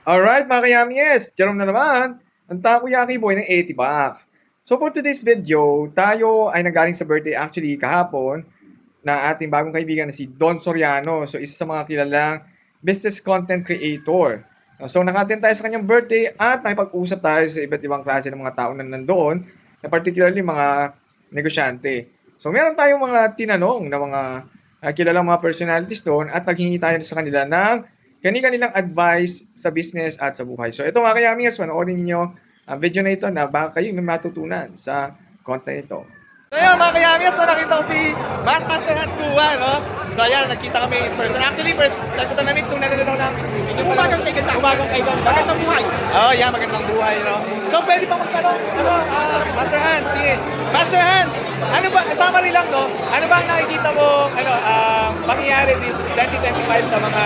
Alright mga kayamies, Jerome na naman, ang Takoyaki Boy ng 80 Back. So for today's video, tayo ay nanggaling sa birthday actually kahapon na ating bagong kaibigan na si Don Soriano. So isa sa mga kilalang business content creator. So nakaten tayo sa kanyang birthday at nakipag-usap tayo sa iba't ibang klase ng mga tao na nandoon, na particularly mga negosyante. So meron tayong mga tinanong na mga kilalang mga personalities doon at naghingi tayo sa kanila ng kanilang advice sa business at sa buhay. So ito mga kayamis, panoorin niyo ang video na ito na baka kayo may matutunan sa content ito. So yun mga kayamis, so nakita ko si Master Hans Buwan, no? So ayan, nakita kami in person. Actually, first, nakita namin kung nanonood ng Umagang kay ganda. Umagang kay ganda. Magandang buhay. Oh, yeah, magandang buhay, no? So pwede pa magtanong, Master Hans, sige. Master Hans, ano ba, summary lang, no? Ano ba ang nakikita mo, mangyayari this 2025 sa mga,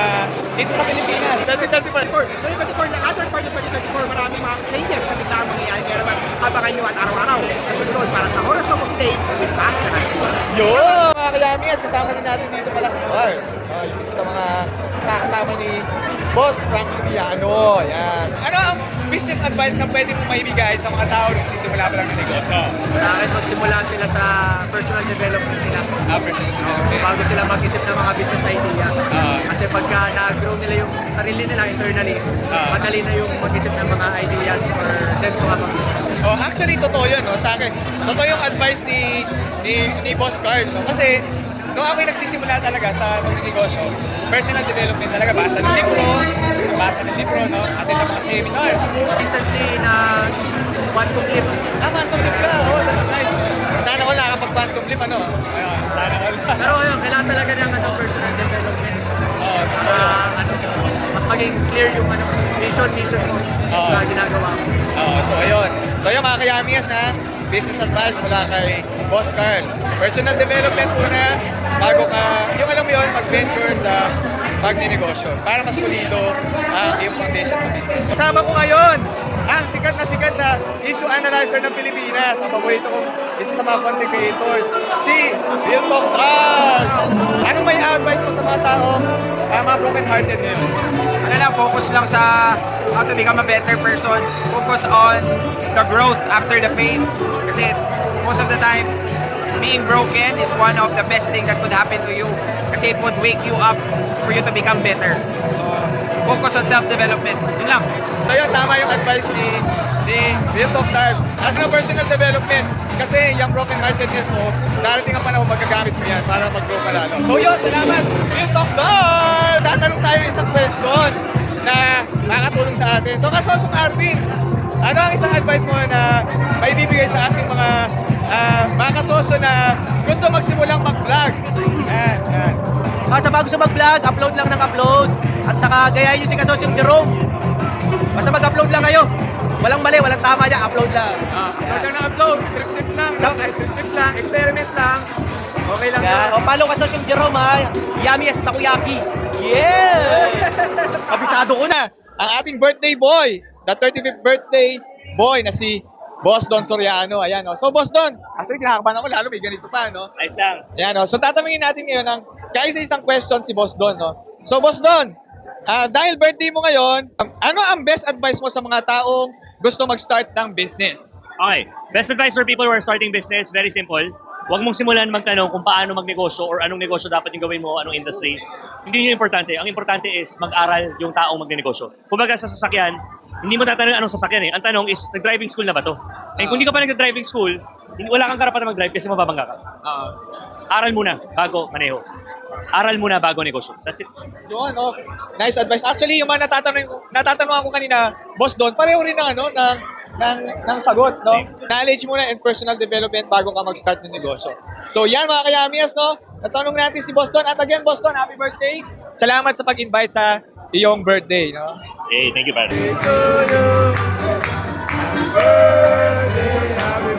dito sa Pilipinas? 2024. 2024 na latter part of 2024, maraming mga changes na biglaan mangyayari. Kaya naman, abangan nyo at araw-araw. Kasunod para sa Horoscope of the Day with Master Hans Buwan. Yo! Mga kayamis, kasama din natin dito pala si Carl. Yung isa sa mga kasama ni Boss Frankie Villano. Yan. Ano ang business advice na pwede mong maibigay sa mga tao na nagsisimula pa lang ng negosyo? Kailangan magsimula sila sa personal development nila. Personal development. Bago sila mag-isip ng mga business idea. Kasi pagka na-grow nila yung sarili nila internally, madali na yung mag-isip ng mga ideas for them to have a business. Oh, actually, totoo yun, no? Sa akin, totoo yung advice ni Boss Carl, no? Kasi, nung ako'y nagsisimula talaga sa pagnegosyo, personal development talaga, basa ng libro, no? Atin ng mga seminars. Recently na quantum leap. Quantum leap ka, oh, that's nice. Sana ko nakakapag-quantum leap, ano? Ayun, sana ko lang. Pero ayun, kailangan talaga ng personal development. Mas maging clear yung vision mo sa ginagawa mo. So ayun. So yung mga kayamis na business advice mula kay Boss Carl. Personal development muna bago ka, yung alam mo yun, mag-venture sa pagnenegosyo para mas solido ang iyong foundation sa business. Kasama ko ngayon ang sikat na issue analyzer ng Pilipinas. Ang paborito kong isa sa mga content creators, si Real Talk Trust. Anong may advice mo sa mga taong mga broken-hearted ngayon? Ano lang, focus lang sa how to become a better person. Focus on the growth after the pain. Kasi most of the time, being broken is one of the best things that could happen to you. Kasi it would wake you up for you to become better. So, focus on self-development. Yun lang. So yun, tama yung advice ni Real Talk Tarbs. As na personal development, kasi yung broken-heartedness mo, darating ang panahon magagamit mo yan para mag-grow ka lalo. So yun, salamat! Real Talk Tarbs! Tatanong tayo isang question na makakatulong sa atin. So kasosong Arvin, ano ang isang advice mo na maibibigay sa ating mga kasosyo na gusto magsimulang mag-vlog? Yan. Sa bago sa mag-vlog, upload lang ng upload. At saka gayahin nyo si Kasosyong Jerome. Basta mag-upload lang kayo. Walang mali, walang tama niya, upload lang. Upload lang na upload, trip lang, trip lang, experiment lang. Okay lang Yan. yun. O follow Kasosyong Jerome ha. Yummy as takoyaki. Yeah! Kabisado ko na ang ating birthday boy, the 35th birthday boy na si Boss Don Soriano. Ayan, no? So, Boss Don, actually, kinakabahan ako lalo, may ganito pa, no? Ayos lang. Ayan, no? So, tatanungin natin ngayon ng kaisa-isang question si Boss Don, no? So, Boss Don, dahil birthday mo ngayon, ano ang best advice mo sa mga taong gusto mag-start ng business? Okay. Best advice for people who are starting business, very simple. Huwag mong simulan magtanong kung paano magnegosyo or anong negosyo dapat yung gawin mo, anong industry. Hindi yun importante. Ang importante is mag-aral yung taong magnenegosyo. Kumbaga sa sasakyan, hindi mo tatanong anong sasakyan eh. Ang tanong is, nag-driving school na ba to? Eh kung hindi ka pa nag-driving school, wala kang karapatan mag-drive kasi mababangga ka. Aral muna bago maneho. Aral muna bago negosyo. That's it. Yun, no? Nice advice. Actually, yung mga natatanungan ko kanina, Boss Don, pareho rin ng sagot, no? Knowledge muna and personal development bago ka mag-start ng negosyo. So yan mga kayamies, no? Natanong natin si Boss Don. At again, Boss Don, happy birthday. Salamat sa pag-invite sa iyong birthday, no? Hey, thank you, brother. Happy birthday, happy